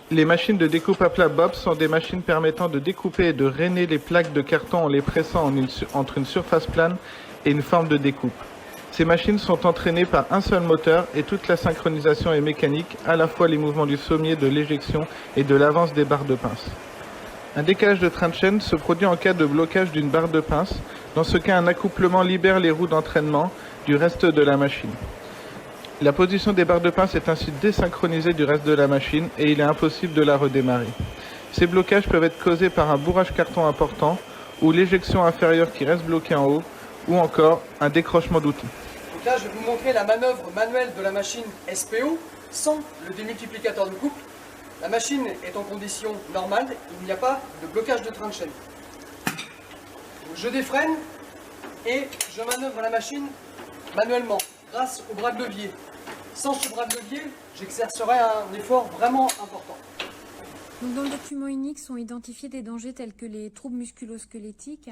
Les machines de découpe à plat Bob sont des machines permettant de découper et de rainer les plaques de carton en les pressant entre une surface plane et une forme de découpe. Ces machines sont entraînées par un seul moteur et toute la synchronisation est mécanique, à la fois les mouvements du sommier, de l'éjection et de l'avance des barres de pince. Un décalage de train de chaîne se produit en cas de blocage d'une barre de pince. Dans ce cas, un accouplement libère les roues d'entraînement du reste de la machine. La position des barres de pince est ainsi désynchronisée du reste de la machine et il est impossible de la redémarrer. Ces blocages peuvent être causés par un bourrage carton important ou l'éjection inférieure qui reste bloquée en haut ou encore un décrochement d'outil. Donc là, je vais vous montrer la manœuvre manuelle de la machine SPO sans le démultiplicateur de couple. La machine est en condition normale, il n'y a pas de blocage de train de chaîne. Donc je défreine et je manœuvre la machine manuellement grâce au bras de levier. Sans ce bras de levier, j'exercerai un effort vraiment important. Donc dans le document unique sont identifiés des dangers tels que les troubles musculo-squelettiques,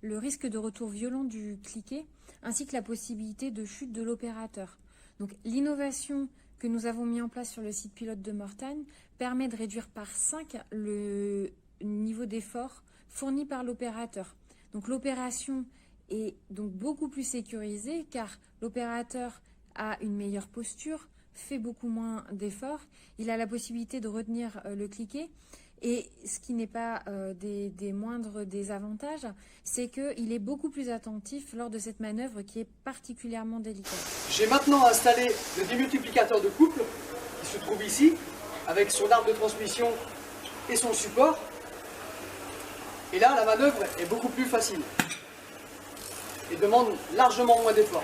le risque de retour violent du cliquet, ainsi que la possibilité de chute de l'opérateur. Donc l'innovation que nous avons mis en place sur le site pilote de Mortagne permet de réduire par 5 le niveau d'effort fourni par l'opérateur. Donc l'opération est donc beaucoup plus sécurisée car l'opérateur a une meilleure posture, fait beaucoup moins d'efforts, il a la possibilité de retenir le cliquet et ce qui n'est pas des moindres désavantages, c'est qu'il est beaucoup plus attentif lors de cette manœuvre qui est particulièrement délicate. J'ai maintenant installé le démultiplicateur de couple qui se trouve ici avec son arbre de transmission et son support et là la manœuvre est beaucoup plus facile et demande largement moins d'efforts.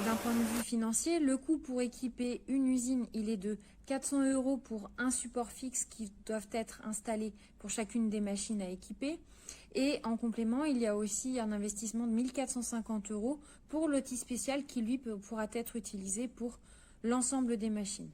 D'un point de vue financier, le coût pour équiper une usine, il est de 400 € pour un support fixe qui doivent être installés pour chacune des machines à équiper. Et en complément, il y a aussi un investissement de 1 450 € pour l'outil spécial qui, lui, pourra être utilisé pour l'ensemble des machines.